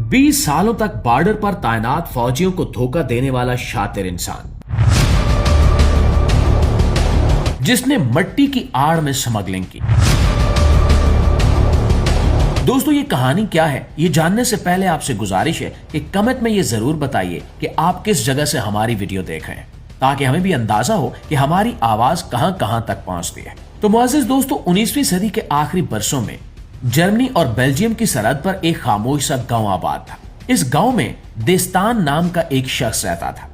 20 सालों तक बॉर्डर पर तैनात फौजियों को धोखा देने वाला शातिर इंसान, जिसने मिट्टी की आड़ में स्मगलिंग की। दोस्तों ये कहानी क्या है, ये जानने से पहले आपसे गुजारिश है कि कमेंट में ये जरूर बताइए कि आप किस जगह से हमारी वीडियो देख रहे हैं, ताकि हमें भी अंदाजा हो कि हमारी आवाज कहां कहां तक पहुंचती है। तो मुअज़्ज़िज़ दोस्तों, 19वीं सदी के आखिरी बरसों में जर्मनी और बेल्जियम की सरहद पर एक खामोश सा गांव आबाद था। इस गांव में देस्तान नाम का एक शख्स रहता था।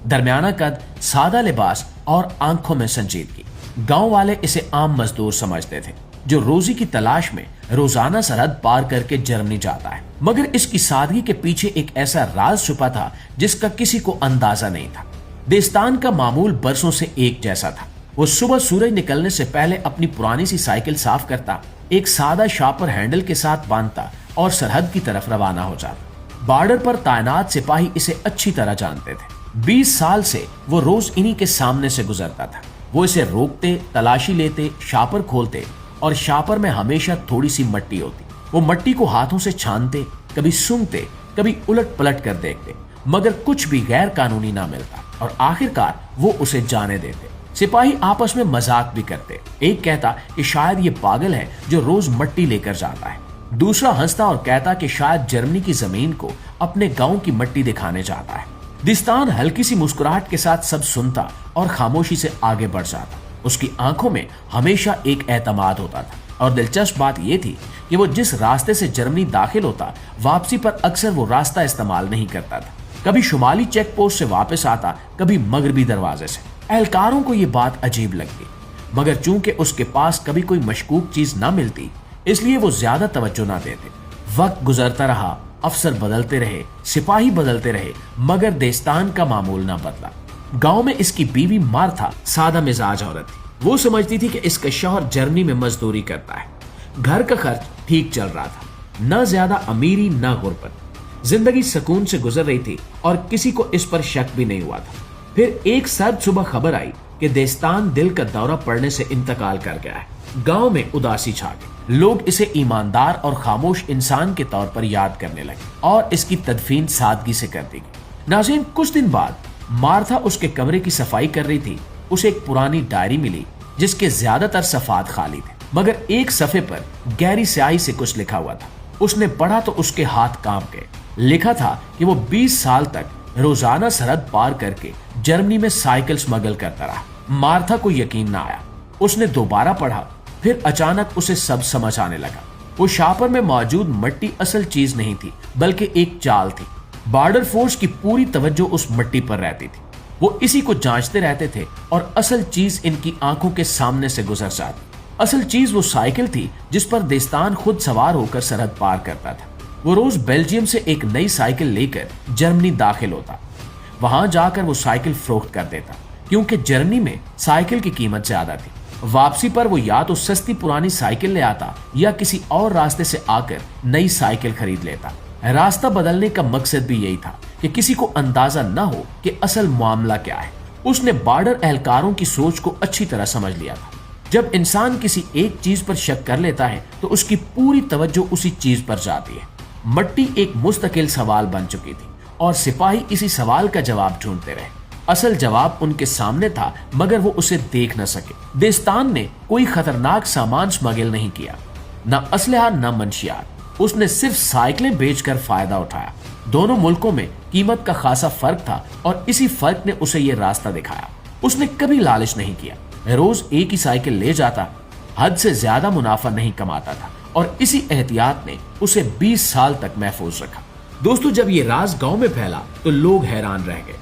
दरमियाना कद, सादा लिबास और आंखों में संजीदगी। गांव वाले इसे आम मजदूर समझते थे जो रोजी की तलाश में रोजाना सरहद पार करके जर्मनी जाता है। मगर इसकी सादगी के पीछे एक ऐसा राज छुपा था जिसका किसी को अंदाजा नहीं था। देस्तान का मामूल बरसों से एक जैसा था। वो सुबह सूरज निकलने से पहले अपनी पुरानी सी साइकिल साफ करता, एक सादा शापर हैंडल के साथ बांधता और सरहद की तरफ रवाना हो जाता। बॉर्डर पर तैनात सिपाही इसे अच्छी तरह जानते थे। 20 साल से वो रोज इन्हीं के सामने से गुजरता था। वो इसे रोकते, तलाशी लेते, शापर खोलते और शापर में हमेशा थोड़ी सी मट्टी होती। वो मट्टी को हाथों से छानते, कभी सूंघते, कभी उलट पलट कर देखते, मगर कुछ भी गैर कानूनी ना मिलता और आखिरकार वो उसे जाने देते। सिपाही आपस में मजाक भी करते। एक कहता कि शायद ये पागल है जो रोज मट्टी लेकर जाता है। दूसरा हंसता और कहता कि शायद जर्मनी की जमीन को अपने गांव की मट्टी दिखाने जाता है। देस्तान हल्की सी मुस्कुराहट के साथ सब सुनता और खामोशी से आगे बढ़ जाता। उसकी आंखों में हमेशा एक एतमाद होता था और दिलचस्प बात यह थी कि वो जिस रास्ते से जर्मनी दाखिल होता, वापसी पर अक्सर वो रास्ता इस्तेमाल नहीं करता था। कभी शुमाली चेक पोस्ट से वापस आता, कभी मगरबी दरवाजे से। एहलकारों को ये बात अजीब लगती, मगर चूंकि उसके पास कभी कोई मशकूक चीज ना मिलती, इसलिए वो ज्यादा तवज्जो ना देते। वक्त गुजरता रहा, अफसर बदलते रहे, सिपाही बदलते रहे, मगर देस्तान का मामूल ना बदला। गांव में इसकी बीवी मार्था सादा मिजाज औरत थी। वो समझती थी कि इसका शौहर जर्मनी में मजदूरी करता है। घर का खर्च ठीक चल रहा था, न ज्यादा अमीरी न गुर्बत। जिंदगी सुकून से गुजर रही थी और किसी को इस पर शक भी नहीं हुआ था। फिर एक सर्द सुबह खबर आई कि देस्तान दिल का दौरा पड़ने से इंतकाल कर गया है। गांव में उदासी छा गई। लोग इसे ईमानदार और खामोश इंसान के तौर पर याद करने लगे और इसकी तदफीन सादगी से कर दी गई। नाज़रीन, कुछ दिन बाद मार्था उसके कमरे की सफाई कर रही थी। उसे एक पुरानी डायरी मिली जिसके ज्यादातर सफात खाली थे, मगर एक सफे पर गहरी स्याही से कुछ लिखा हुआ था। उसने पढ़ा तो उसके हाथ कांप गए। लिखा था कि वो 20 साल तक रोजाना सरहद पार करके जर्मनी में साइकिल स्मगल करता रहा। मार्था को यकीन ना आया। उसने दोबारा पढ़ा, फिर अचानक उसे सब समझ आने लगा। वो शापर में मौजूद मट्टी असल चीज नहीं थी, बल्कि एक चाल थी। बॉर्डर फोर्स की पूरी तवज्जो उस मट्टी पर रहती थी। वो इसी को जांचते रहते थे और असल चीज इनकी आंखों के सामने से गुजर जाती। असल चीज वो साइकिल थी जिस पर देस्तान खुद सवार होकर सरहद पार करता था। वो रोज बेल्जियम से एक नई साइकिल लेकर जर्मनी दाखिल होता। वहां जाकर वो साइकिल फरोख्त कर देता, क्योंकि जर्मनी में साइकिल की कीमत ज्यादा थी। वापसी पर वो या तो सस्ती पुरानी साइकिल ले आता या किसी और रास्ते से आकर नई साइकिल खरीद लेता। रास्ता बदलने का मकसद भी यही था कि किसी को अंदाजा न हो कि असल मामला क्या है। उसने बॉर्डर एहलकारों की सोच को अच्छी तरह समझ लिया था। जब इंसान किसी एक चीज पर शक कर लेता है तो उसकी पूरी तवज्जो उसी चीज पर जाती है। मट्टी एक मुस्तकिल सवाल बन चुकी थी और सिपाही इसी सवाल का जवाब ढूंढते रहे। असल जवाब उनके सामने था, मगर वो उसे देख न सके। देस्तान ने कोई खतरनाक सामान स्मगल नहीं किया, न असलहा न मंशियात। उसने सिर्फ साइकिलें बेचकर फायदा उठाया। दोनों मुल्कों में कीमत का खासा फर्क था और इसी फर्क ने उसे ये रास्ता दिखाया। उसने कभी लालच नहीं किया। रोज एक ही साइकिल ले जाता, हद से ज्यादा मुनाफा नहीं कमाता था और इसी एहतियात ने उसे 20 साल तक महफूज रखा। दोस्तों, जब ये राज गांव में फैला तो लोग हैरान रह गए।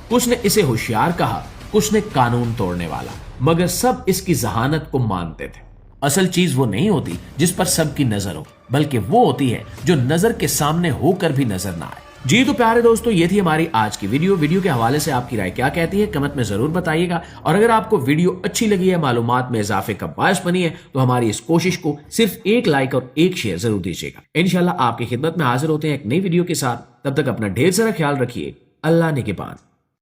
कुछ ने इसे होशियार कहा, कुछ ने कानून तोड़ने वाला, मगर सब इसकी जहानत को मानते थे। असल चीज वो नहीं होती जिस पर सबकी नजर हो, बल्कि वो होती है जो नजर के सामने होकर भी नजर ना आए। जी तो प्यारे दोस्तों, ये थी हमारी आज की वीडियो के हवाले से आपकी राय क्या कहती है, कमेंट में जरूर बताइएगा। और अगर आपको वीडियो अच्छी लगी है, मालूमात में इजाफे का बायस बनी है, तो हमारी इस कोशिश को सिर्फ एक लाइक और एक शेयर जरूर दीजिएगा। इंशाल्लाह आपकी खिदमत में हाजिर होते हैं एक नई वीडियो के साथ। तब तक अपना ढेर सारा ख्याल रखिए। अल्लाह निगहबान।